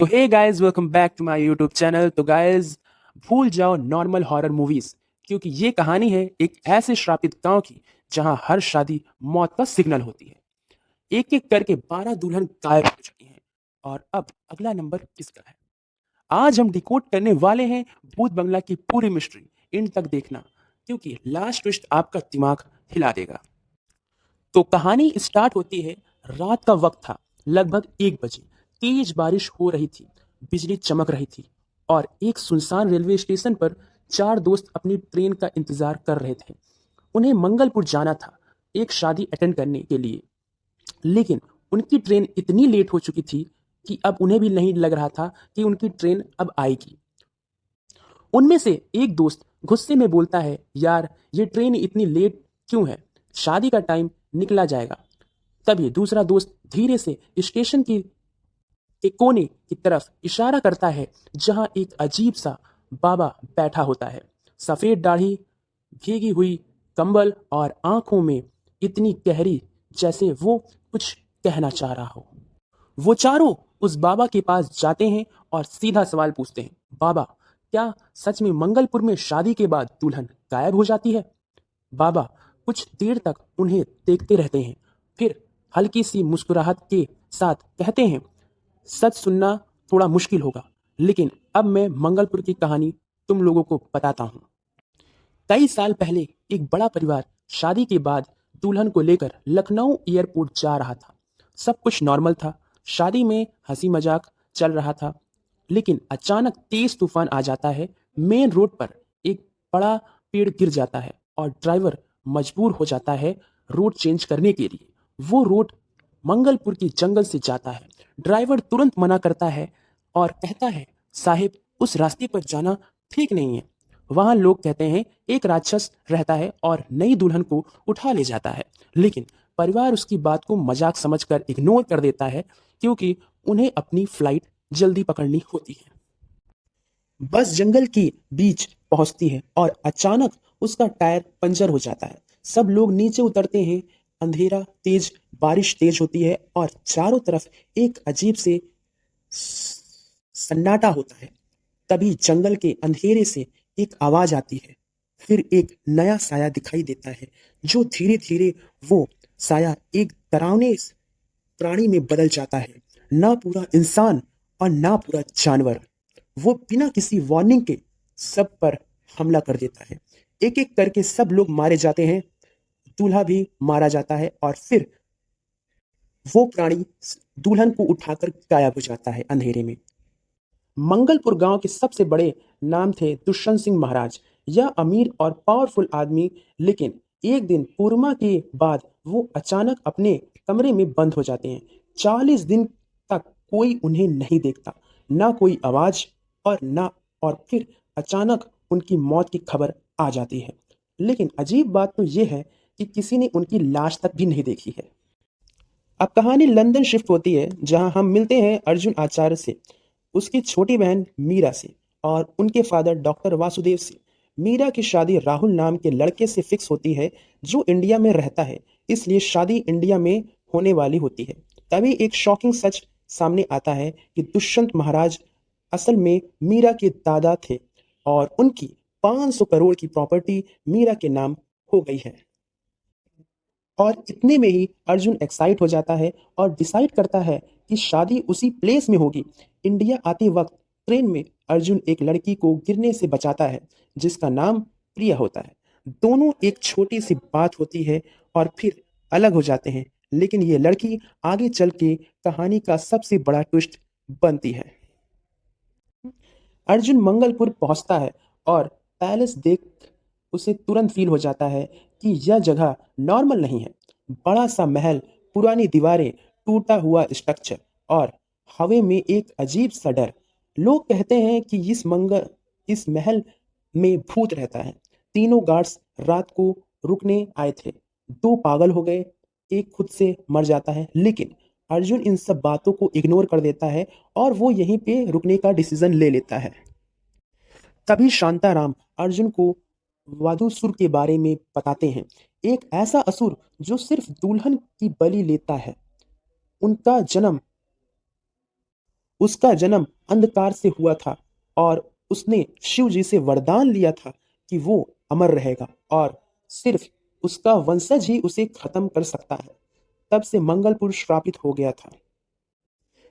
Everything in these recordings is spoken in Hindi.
तो hey guys, welcome back to my YouTube channel. तो गाइस, भूल जाओ नॉर्मल हॉरर मूवीज, क्योंकि ये कहानी है एक ऐसे श्रापित गांव की जहां हर शादी मौत का सिग्नल होती है। एक एक करके 12 दुल्हन गायब हो चुकी हैं। और अब अगला नंबर किसका है? आज हम डिकोड करने वाले हैं भूत बंगला की पूरी मिस्ट्री। इन तक देखना, क्योंकि लास्ट ट्विस्ट आपका दिमाग हिला देगा। तो कहानी स्टार्ट होती है। रात का वक्त था, लगभग 1 बजे। तेज बारिश हो रही थी, बिजली चमक रही थी और एक सुनसान रेलवे स्टेशन पर 4 दोस्त अपनी ट्रेन का इंतजार कर रहे थे। उन्हें मंगलपुर जाना था, एक शादी अटेंड करने के लिए। लेकिन उनकी ट्रेन इतनी लेट हो चुकी थी कि अब उन्हें भी नहीं लग रहा था कि उनकी ट्रेन अब आएगी। उनमें से एक दोस्त गुस्से में बोलता है, यार ये ट्रेन इतनी लेट क्यों है? शादी का टाइम निकला जाएगा। तभी दूसरा दोस्त धीरे से स्टेशन की के कोने की तरफ इशारा करता है, जहां एक अजीब सा बाबा बैठा होता है। सफेद दाढ़ी, भीगी हुई कंबल और आंखों में इतनी गहरी जैसे वो कुछ कहना चाह रहा हो। वो चारों उस बाबा के पास जाते हैं और सीधा सवाल पूछते हैं, बाबा, क्या सच में मंगलपुर में शादी के बाद दुल्हन गायब हो जाती है? बाबा कुछ देर तक उन्हें देखते रहते हैं, फिर हल्की सी मुस्कुराहट के साथ कहते हैं, सच सुनना थोड़ा मुश्किल होगा, लेकिन अब मैं मंगलपुर की कहानी तुम लोगों को बताता हूँ। कई साल पहले एक बड़ा परिवार शादी के बाद दुल्हन को लेकर लखनऊ एयरपोर्ट जा रहा था। सब कुछ नॉर्मल था, शादी में हंसी मजाक चल रहा था। लेकिन अचानक तेज तूफान आ जाता है। मेन रोड पर एक बड़ा पेड़ गिर जाता है और ड्राइवर मजबूर हो जाता है रोड चेंज करने के लिए। वो रोड मंगलपुर के जंगल से जाता है। ड्राइवर तुरंत मना करता है और कहता है, साहिब उस रास्ते पर जाना ठीक नहीं है। वहां लोग कहते हैं एक राक्षस रहता है और नई दुल्हन को उठा ले जाता है। लेकिन परिवार उसकी बात को मजाक समझकर इग्नोर कर देता है, क्योंकि उन्हें अपनी फ्लाइट जल्दी पकड़नी होती है। बस जंगल के बीच पहुंचती है और अचानक उसका टायर पंचर हो जाता है। सब लोग नीचे उतरते हैं। अंधेरा तेज, बारिश तेज होती है और चारों तरफ एक अजीब से सन्नाटा होता है। तभी जंगल के अंधेरे से एक आवाज आती है। फिर एक नया साया दिखाई देता है, जो धीरे धीरे वो साया एक डरावने प्राणी में बदल जाता है। ना पूरा इंसान और ना पूरा जानवर। वो बिना किसी वार्निंग के सब पर हमला कर देता है। एक एक करके सब लोग मारे जाते हैं, दूल्हा भी मारा जाता है और फिर वो प्राणी दुल्हन को उठाकर गायब हो जाता है अंधेरे में। मंगलपुर गांव के सबसे बड़े नाम थे दुष्यंत सिंह महाराज। यह अमीर और पावरफुल आदमी, लेकिन एक दिन पूर्णिमा के बाद वो अचानक अपने कमरे में बंद हो जाते हैं। 40 दिन तक कोई उन्हें नहीं देखता, ना कोई आवाज और फिर अचानक उनकी मौत की खबर आ जाती है। लेकिन अजीब बात तो यह है कि किसी ने उनकी लाश तक भी नहीं देखी है। अब कहानी लंदन शिफ्ट होती है, जहां हम मिलते हैं अर्जुन आचार्य से, उसकी छोटी बहन मीरा से और उनके फादर डॉक्टर वासुदेव से। मीरा की शादी राहुल नाम के लड़के से फिक्स होती है, जो इंडिया में रहता है, इसलिए शादी इंडिया में होने वाली होती है। तभी एक शॉकिंग सच सामने आता है कि दुष्यंत महाराज असल में मीरा के दादा थे और उनकी 500 करोड़ की प्रॉपर्टी मीरा के नाम हो गई है। और इतने में ही अर्जुन एक्साइट हो जाता है और डिसाइड करता है कि शादी उसी प्लेस में होगी। इंडिया आते वक्त ट्रेन में अर्जुन एक लड़की को गिरने से बचाता है, जिसका नाम प्रिया होता है। दोनों एक छोटी सी बात होती है और फिर अलग हो जाते हैं, लेकिन ये लड़की आगे चल के कहानी का सबसे बड़ा ट्विस्ट बनती है। अर्जुन मंगलपुर पहुंचता है और पैलेस देख उसे तुरंत फील हो जाता है कि यह जगह नॉर्मल नहीं है। बड़ा सा महल, पुरानी दीवारें, टूटा हुआ स्ट्रक्चर और हवा में एक अजीब सा डर। लोग कहते हैं कि इस महल में भूत रहता है। तीनों गार्ड्स रात को रुकने आए थे। दो पागल हो गए, एक खुद से मर जाता है। लेकिन अर्जुन इन सब बातों को इग्नोर कर देता है और वो यहीं पे रुकने का डिसीजन ले लेता है। तभी शांताराम अर्जुन को वादुसुर के बारे में बताते हैं, एक ऐसा असुर जो सिर्फ दुल्हन की बलि लेता है। उनका जन्म उसका जन्म अंधकार से हुआ था और उसने शिव जी से वरदान लिया था कि वो अमर रहेगा और सिर्फ उसका वंशज ही उसे खत्म कर सकता है। तब से मंगलपुर श्रापित हो गया था।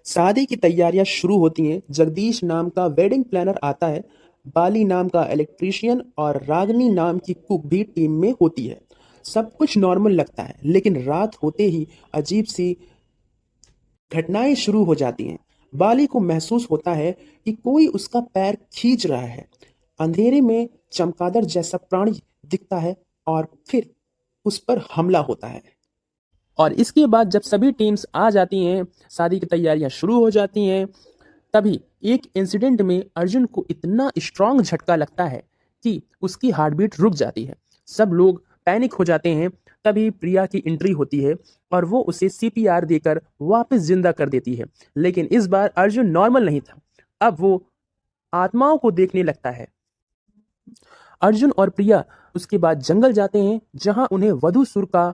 शादी की तैयारियां शुरू होती हैं। जगदीश नाम का वेडिंग प्लानर आता है, बाली नाम का इलेक्ट्रीशियन और रागनी नाम की कुक भी टीम में होती है। सब कुछ नॉर्मल लगता है, लेकिन रात होते ही अजीब सी घटनाएं शुरू हो जाती हैं। बाली को महसूस होता है कि कोई उसका पैर खींच रहा है। अंधेरे में चमगादड़ जैसा प्राणी दिखता है और फिर उस पर हमला होता है। और इसके बाद जब सभी टीम्स आ जाती हैं, शादी की तैयारियां शुरू हो जाती हैं, तभी एक इंसिडेंट में अर्जुन को इतना स्ट्रांग झटका लगता है कि उसकी हार्ट बीट रुक जाती है। सब लोग पैनिक हो जाते हैं। तभी प्रिया की एंट्री होती है और वो उसे सीपीआर देकर वापस जिंदा कर देती है। लेकिन इस बार अर्जुन नॉर्मल नहीं था, अब वो आत्माओं को देखने लगता है। अर्जुन और प्रिया उसके बाद जंगल जाते हैं, जहां उन्हें वधूसुर का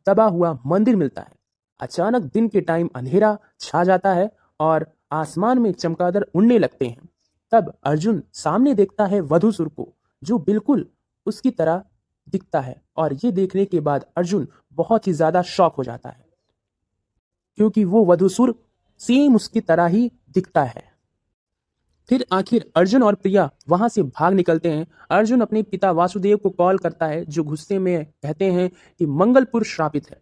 दबा हुआ मंदिर मिलता है। अचानक दिन के टाइम अंधेरा छा जाता है और आसमान में चमगादड़ उड़ने लगते हैं। तब अर्जुन सामने देखता है वधूसुर को, जो बिल्कुल उसकी तरह दिखता है। और ये देखने के बाद अर्जुन बहुत ही ज्यादा शॉक हो जाता है, क्योंकि वो वधूसुर सेम उसकी तरह ही दिखता है। फिर आखिर अर्जुन और प्रिया वहां से भाग निकलते हैं। अर्जुन अपने पिता वासुदेव को कॉल करता है, जो गुस्से में कहते हैं कि मंगलपुर श्रापित है।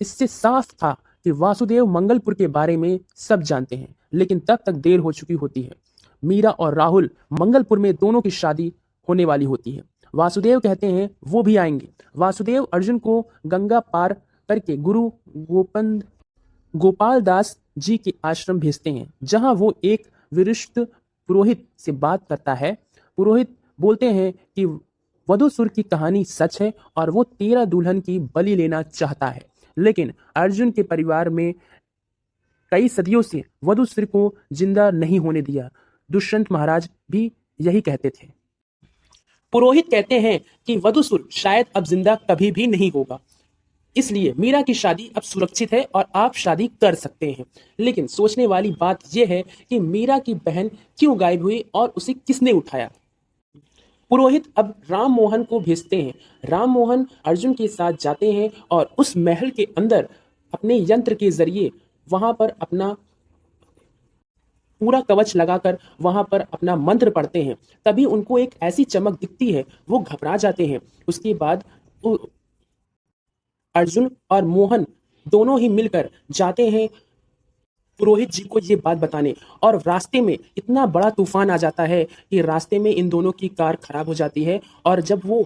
इससे साफ था कि वासुदेव मंगलपुर के बारे में सब जानते हैं, लेकिन तब तक देर हो चुकी होती है। मीरा और राहुल मंगलपुर में दोनों की शादी होने वाली होती है। वासुदेव कहते हैं वो भी आएंगे। वासुदेव अर्जुन को गंगा पार करके गुरु गोपाल दास जी के आश्रम भेजते हैं, जहां वो एक वरिष्ठ पुरोहित से बात करता है। पुरोहित बोलते हैं कि वधूसुर की कहानी सच है और वो 13 दुल्हन की बलि लेना चाहता है। लेकिन अर्जुन के परिवार में कई सदियों से वधूसुर को जिंदा नहीं होने दिया। दुष्यंत महाराज भी यही कहते थे। पुरोहित कहते हैं कि वधूसुर शायद अब जिंदा कभी भी नहीं होगा, इसलिए मीरा की शादी अब सुरक्षित है और आप शादी कर सकते हैं। लेकिन सोचने वाली बात यह है कि मीरा की बहन क्यों गायब हुई और उसे किसने उठाया। पुरोहित अब राम मोहन को भेजते हैं। राम मोहन अर्जुन के साथ जाते हैं और उस महल के अंदर अपने यंत्र के जरिए वहां पर अपना पूरा कवच लगाकर वहां पर अपना मंत्र पढ़ते हैं। तभी उनको एक ऐसी चमक दिखती है, वो घबरा जाते हैं। उसके बाद अर्जुन और मोहन दोनों ही मिलकर जाते हैं पुरोहित जी को ये बात बताने, और रास्ते में इतना बड़ा तूफान आ जाता है कि रास्ते में इन दोनों की कार खराब हो जाती है। और जब वो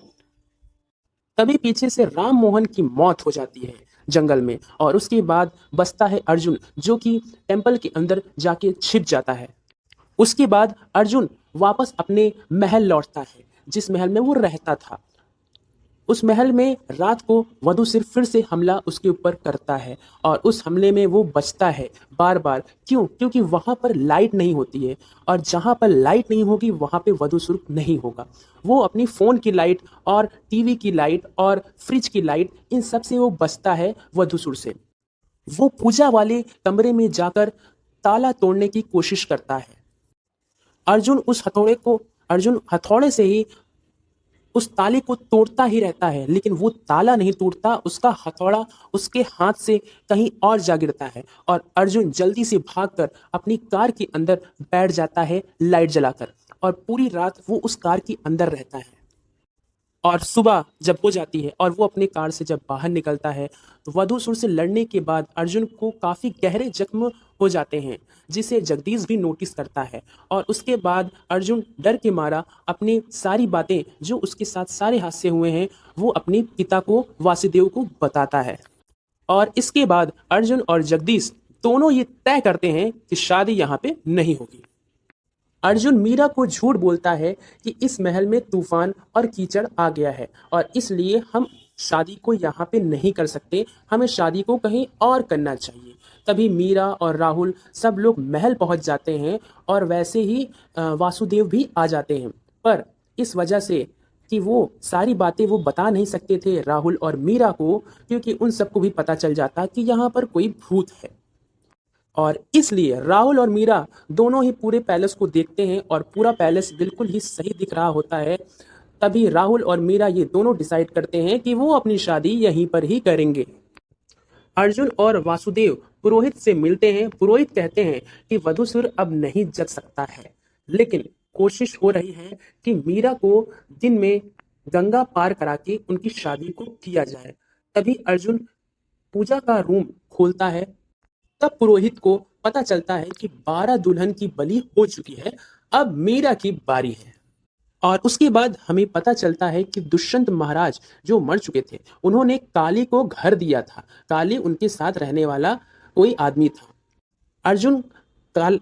तभी पीछे से राम मोहन की मौत हो जाती है जंगल में। और उसके बाद बचता है अर्जुन, जो कि टेंपल के अंदर जाके छिप जाता है। उसके बाद अर्जुन वापस अपने महल लौटता है, जिस महल में वो रहता था। उस महल में रात को वधूसुर फिर से हमला उसके ऊपर करता है और उस हमले में वो बचता है बार बार। क्यों? क्योंकि वहां पर लाइट नहीं होती है, और जहां पर लाइट नहीं होगी वहां पे वधूसुर नहीं होगा। वो अपनी फोन की लाइट और टीवी की लाइट और फ्रिज की लाइट, इन सब से वो बचता है वधूसुर से। वो पूजा वाले कमरे में जाकर ताला तोड़ने की कोशिश करता है। अर्जुन हथौड़े से ही उस ताले को तोड़ता ही रहता है, लेकिन वो ताला नहीं टूटता। उसका हथौड़ा उसके हाथ से कहीं और जा गिरता है और अर्जुन जल्दी से भागकर अपनी कार के अंदर बैठ जाता है लाइट जलाकर, और पूरी रात वो उस कार के अंदर रहता है। और सुबह जब हो जाती है और वो अपने कार से जब बाहर निकलता है, तो वधूसुर से लड़ने के बाद अर्जुन को काफी गहरे जख्म हो जाते हैं, जिसे जगदीश भी नोटिस करता है। और उसके बाद अर्जुन डर के मारा अपनी सारी बातें, जो उसके साथ सारे हादसे हुए हैं, वो अपने पिता को वासुदेव को बताता है। और इसके बाद अर्जुन और जगदीश दोनों ये तय करते हैं कि शादी यहाँ पे नहीं होगी। अर्जुन मीरा को झूठ बोलता है कि इस महल में तूफान और कीचड़ आ गया है और इसलिए हम शादी को यहाँ पे नहीं कर सकते, हमें शादी को कहीं और करना चाहिए। तभी मीरा और राहुल सब लोग महल पहुंच जाते हैं और वैसे ही वासुदेव भी आ जाते हैं। पर इस वजह से कि वो सारी बातें वो बता नहीं सकते थे राहुल और मीरा को, क्योंकि उन सबको भी पता चल जाता कि यहाँ पर कोई भूत है। और इसलिए राहुल और मीरा दोनों ही पूरे पैलेस को देखते हैं और पूरा पैलेस बिल्कुल ही सही दिख रहा होता है। तभी राहुल और मीरा ये दोनों डिसाइड करते हैं कि वो अपनी शादी यहीं पर ही करेंगे। अर्जुन और वासुदेव पुरोहित से मिलते हैं। पुरोहित कहते हैं कि वधूसुर अब नहीं जग सकता है, लेकिन कोशिश हो रही है कि मीरा को दिन में गंगा पार करा के उनकी शादी को किया जाए। तभी अर्जुन पूजा का रूम खोलता है। तब पुरोहित को पता चलता है कि 12 दुल्हन की बलि हो चुकी है, अब मीरा की बारी है। और उसके बाद हमें पता चलता है कि दुष्यंत महाराज जो मर चुके थे, उन्होंने काली को घर दिया था। काली उनके साथ रहने वाला कोई आदमी था। अर्जुन काल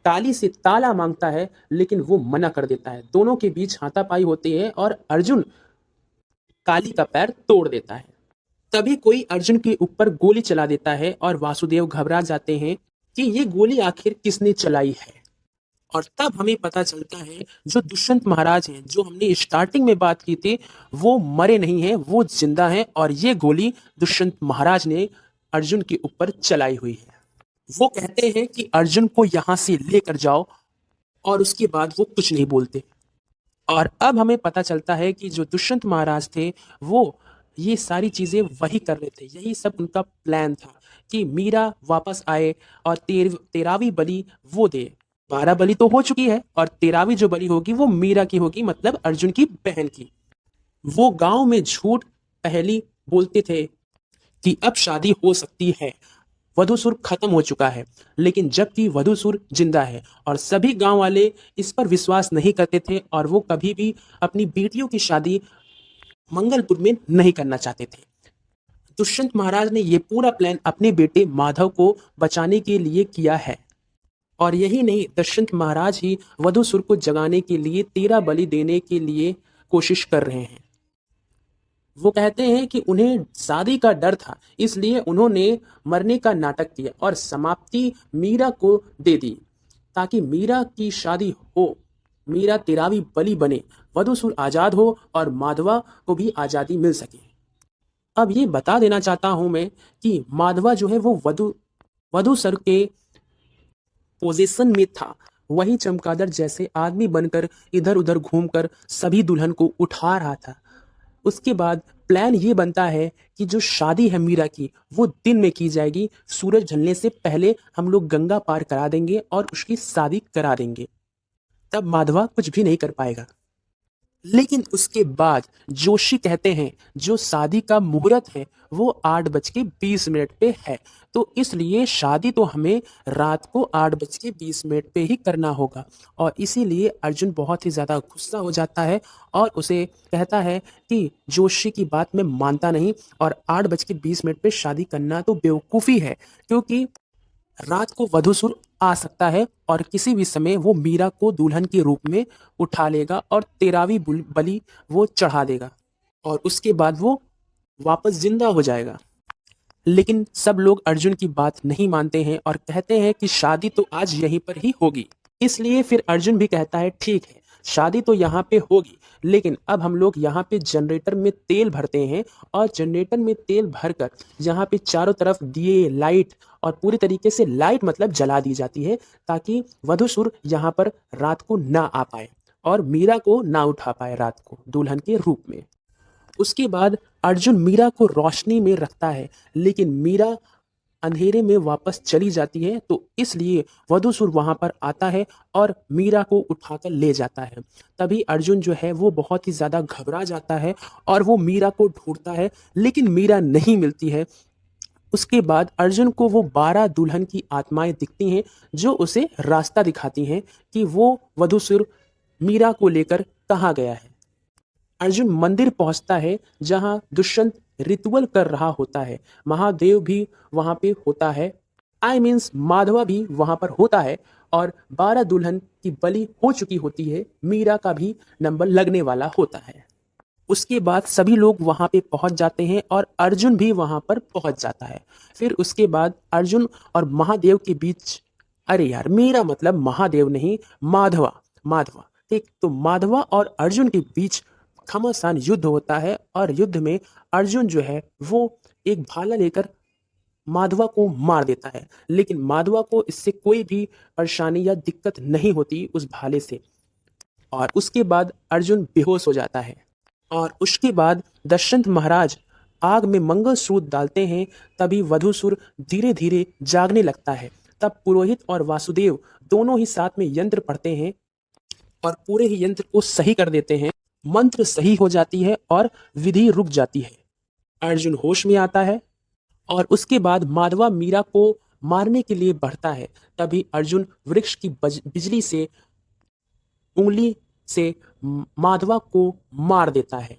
काली से ताला मांगता है, लेकिन वो मना कर देता है। दोनों के बीच हाथापाई होती है और अर्जुन काली का पैर तोड़ देता है। तभी कोई अर्जुन के ऊपर गोली चला देता है और वासुदेव घबरा जाते हैं कि ये गोली आखिर किसने चलाई है। और तब हमें पता चलता है जो दुष्यंत महाराज हैं, जो हमने स्टार्टिंग में बात की थी, वो मरे नहीं हैं, वो जिंदा हैं और ये गोली दुष्यंत महाराज ने अर्जुन के ऊपर चलाई हुई है। वो कहते हैं कि अर्जुन को यहाँ से लेकर जाओ और उसके बाद वो कुछ नहीं बोलते। और अब हमें पता चलता है कि जो दुष्यंत महाराज थे, वो ये सारी चीजें वही कर रहे थे। यही सब उनका प्लान था कि मीरा वापस आए और 13वीं बलि वो दे। 12 बलि तो हो चुकी है और 13वीं जो बलि होगी वो मीरा की होगी, मतलब अर्जुन की बहन की। वो गांव में झूठ पहली बोलते थे कि अब शादी हो सकती है, वधूसुर खत्म हो चुका है, लेकिन जबकि वधूसुर जिंदा है और सभी गांव वाले इस पर विश्वास नहीं करते थे और वो कभी भी अपनी बेटियों की शादी मंगलपुर में नहीं करना चाहते थे। दुष्यंत महाराज ने ये पूरा प्लान अपने बेटे माधव को बचाने के लिए किया है। और यही नहीं, दुष्यंत महाराज ही वधूसुर को जगाने के लिए 13 बलि देने के लिए कोशिश कर रहे हैं। वो कहते हैं कि उन्हें शादी का डर था, इसलिए उन्होंने मरने का नाटक किया और समाप्ति मीरा को दे दी ताकि मीरा की शादी हो, मीरा 13वीं बलि बने, वधूसुर आजाद हो और माधवा को भी आजादी मिल सके। अब ये बता देना चाहता हूं मैं कि माधवा जो है वो वधूसुर के पोजीशन में था। वही चमगादड़ जैसे आदमी बनकर इधर उधर घूमकर सभी दुल्हन को उठा रहा था। उसके बाद प्लान ये बनता है कि जो शादी है मीरा की, वो दिन में की जाएगी। सूरज ढलने से पहले हम लोग गंगा पार करा देंगे और उसकी शादी करा देंगे। तब माधवा कुछ भी नहीं कर पाएगा। लेकिन उसके बाद जोशी कहते हैं जो शादी का मुहूर्त है वो 8:20 पे है, तो इसलिए शादी तो हमें रात को 8:20 पे ही करना होगा। और इसीलिए अर्जुन बहुत ही ज़्यादा गुस्सा हो जाता है और उसे कहता है कि जोशी की बात में मानता नहीं और 8:20 पे शादी करना तो बेवकूफ़ी है, क्योंकि रात को वधूसुर आ सकता है और किसी भी समय वो मीरा को दुल्हन के रूप में उठा लेगा और 13वीं बलि वो चढ़ा देगा और उसके बाद वो वापस जिंदा हो जाएगा। लेकिन सब लोग अर्जुन की बात नहीं मानते हैं और कहते हैं कि शादी तो आज यहीं पर ही होगी। इसलिए फिर अर्जुन भी कहता है ठीक है, शादी तो यहाँ पे होगी, लेकिन अब हम लोग यहाँ पे जनरेटर में तेल भरते हैं और जनरेटर में तेल भरकर यहाँ पे चारों तरफ दिए, लाइट और पूरी तरीके से लाइट मतलब जला दी जाती है ताकि वधूसुर यहाँ पर रात को ना आ पाए और मीरा को ना उठा पाए रात को दुल्हन के रूप में। उसके बाद अर्जुन मीरा को रोशनी में रखता है, लेकिन मीरा अंधेरे में वापस चली जाती है, तो इसलिए वधूसुर वहां पर आता है और मीरा को उठाकर ले जाता है। तभी अर्जुन जो है वो बहुत ही ज्यादा घबरा जाता है और वो मीरा को ढूंढता है, लेकिन मीरा नहीं मिलती है। उसके बाद अर्जुन को वो 12 दुल्हन की आत्माएं दिखती हैं जो उसे रास्ता दिखाती हैं कि वो वधूसुर मीरा को लेकर कहाँ गया है। अर्जुन मंदिर पहुंचता है जहां दुष्यंत रिचुअल कर रहा होता है। महादेव भी वहां पे होता है, आई मीन्स माधवा भी वहां पर होता है और 12 दुल्हन की बलि हो चुकी होती है, मीरा का भी नंबर लगने वाला होता है। उसके बाद सभी लोग वहां पे पहुंच जाते हैं और अर्जुन भी वहां पर पहुंच जाता है। फिर उसके बाद अर्जुन और महादेव के बीच, अरे यार मेरा मतलब महादेव नहीं, माधवा माधवा ठीक, तो माधवा और अर्जुन के बीच घमासान युद्ध होता है और युद्ध में अर्जुन जो है वो एक भाला लेकर माधवा को मार देता है, लेकिन माधवा को इससे कोई भी परेशानी या दिक्कत नहीं होती उस भाले से। और उसके बाद अर्जुन बेहोश हो जाता है और उसके बाद दशरथ महाराज आग में मंगलसूत्र डालते हैं। तभी वधूसुर धीरे धीरे जागने लगता है। तब पुरोहित और वासुदेव दोनों ही साथ में यंत्र पढ़ते हैं और पूरे ही यंत्र को सही कर देते हैं। मंत्र सही हो जाती है और विधि रुक जाती है। अर्जुन होश में आता है और उसके बाद माधवा मीरा को मारने के लिए बढ़ता है। तभी अर्जुन वृक्ष की बिजली से उंगली से माधवा को मार देता है।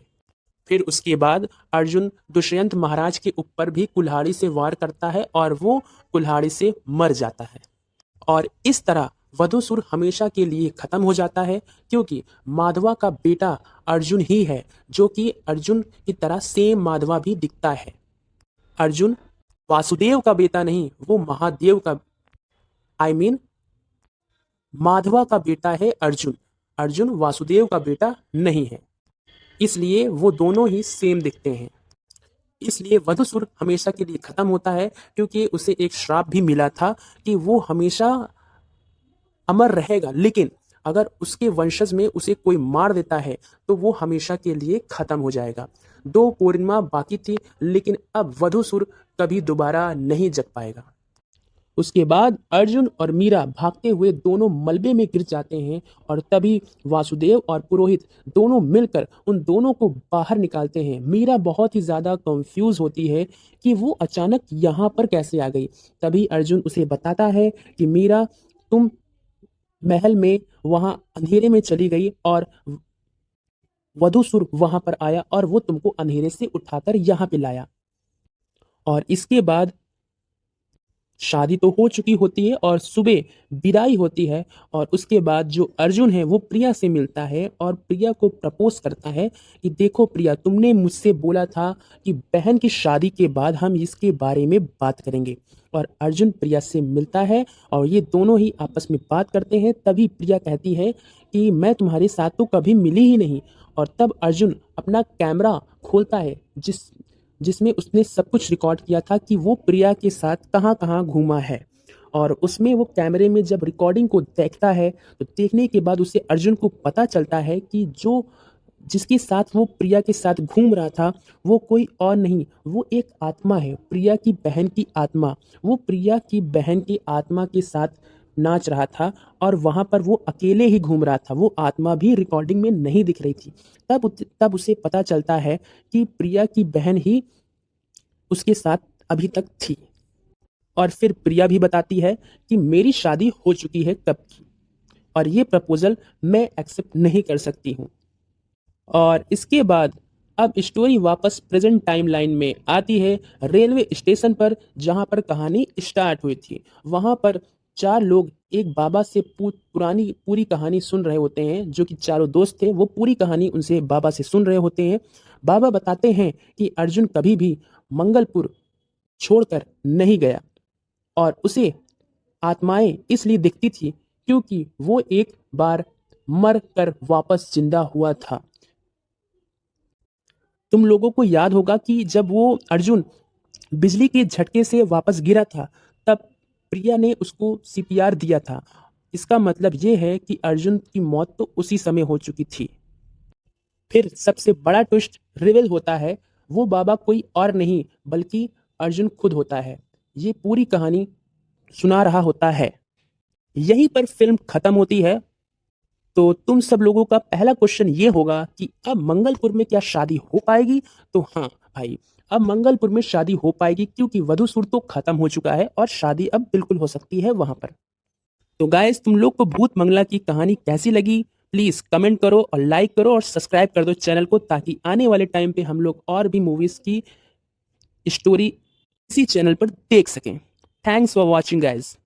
फिर उसके बाद अर्जुन दुष्यंत महाराज के ऊपर भी कुल्हाड़ी से वार करता है और वो कुल्हाड़ी से मर जाता है। और इस तरह वधूसुर हमेशा के लिए खत्म हो जाता है, क्योंकि माधवा का बेटा अर्जुन ही है, जो कि अर्जुन की तरह सेम माधवा भी दिखता है। अर्जुन वासुदेव का बेटा नहीं, वो महादेव का माधवा का बेटा है अर्जुन। अर्जुन वासुदेव का बेटा नहीं है, इसलिए वो दोनों ही सेम दिखते हैं। इसलिए वधूसुर हमेशा के लिए खत्म होता है, क्योंकि उसे एक श्राप भी मिला था कि वो हमेशा अमर रहेगा, लेकिन अगर उसके वंशज में उसे कोई मार देता है तो वो हमेशा के लिए खत्म हो जाएगा। 2 पूर्णिमा बाकी थी, लेकिन अब वधूसुर कभी दोबारा नहीं जग पाएगा। उसके बाद अर्जुन और मीरा भागते हुए दोनों मलबे में गिर जाते हैं और तभी वासुदेव और पुरोहित दोनों मिलकर उन दोनों को बाहर निकालते हैं। मीरा बहुत ही ज़्यादा कंफ्यूज होती है कि वो अचानक यहाँ पर कैसे आ गई। तभी अर्जुन उसे बताता है कि मीरा, तुम महल में वहाँ अंधेरे में चली गई और वधूसुर वहाँ पर आया और वो तुमको अंधेरे से उठाकर यहाँ पे लाया। और इसके बाद शादी तो हो चुकी होती है और सुबह विदाई होती है। और उसके बाद जो अर्जुन है वो प्रिया से मिलता है और प्रिया को प्रपोज करता है कि देखो प्रिया, तुमने मुझसे बोला था कि बहन की शादी के बाद हम इसके बारे में बात करेंगे। और अर्जुन प्रिया से मिलता है और ये दोनों ही आपस में बात करते हैं। तभी प्रिया कहती है कि मैं तुम्हारे साथ तो कभी मिली ही नहीं। और तब अर्जुन अपना कैमरा खोलता है जिसमें उसने सब कुछ रिकॉर्ड किया था कि वो प्रिया के साथ कहाँ कहाँ घूमा है। और उसमें वो कैमरे में जब रिकॉर्डिंग को देखता है तो देखने के बाद उसे अर्जुन को पता चलता है कि जिसके साथ वो प्रिया के साथ घूम रहा था वो कोई और नहीं, वो एक आत्मा है, प्रिया की बहन की आत्मा। वो प्रिया की बहन की आत्मा के साथ नाच रहा था और वहाँ पर वो अकेले ही घूम रहा था। वो आत्मा भी रिकॉर्डिंग में नहीं दिख रही थी। तब उसे पता चलता है कि प्रिया की बहन ही उसके साथ अभी तक थी। और फिर प्रिया भी बताती है कि मेरी शादी हो चुकी है कब की, और ये प्रपोजल मैं एक्सेप्ट नहीं कर सकती हूँ। और इसके बाद अब स्टोरी वापस प्रेजेंट टाइमलाइन में आती है, रेलवे स्टेशन पर, जहाँ पर कहानी स्टार्ट हुई थी। वहाँ पर 4 लोग एक बाबा से पूरी कहानी सुन रहे होते हैं। जो कि चारों दोस्त थे, वो पूरी कहानी उनसे बाबा से सुन रहे होते हैं। बाबा बताते हैं कि अर्जुन कभी भी मंगलपुर छोड़कर नहीं गया और उसे आत्माएं इसलिए दिखती थी क्योंकि वो एक बार मर कर वापस जिंदा हुआ था। तुम लोगों को याद होगा कि जब वो अर्जुन बिजली के झटके से वापस गिरा था, तब प्रिया ने उसको सीपीआर दिया था। इसका मतलब ये है कि अर्जुन की मौत तो उसी समय हो चुकी थी। फिर सबसे बड़ा ट्विस्ट रिवील होता है, वो बाबा कोई और नहीं बल्कि अर्जुन खुद होता है। ये पूरी कहानी सुना रहा होता है। यहीं पर फिल्म खत्म होती है। तो तुम सब लोगों का पहला क्वेश्चन ये होगा कि अब मंगलपुर में क्या शादी हो पाएगी? तो हाँ भाई, अब मंगलपुर में शादी हो पाएगी, क्योंकि वधूसुर तो खत्म हो चुका है और शादी अब बिल्कुल हो सकती है वहां पर। तो गाइस, तुम लोग को भूत मंगला की कहानी कैसी लगी? प्लीज कमेंट करो और लाइक करो और सब्सक्राइब कर दो चैनल को, ताकि आने वाले टाइम पे हम लोग और भी मूवीज की स्टोरी इसी चैनल पर देख सकें। Thanks for watching guys.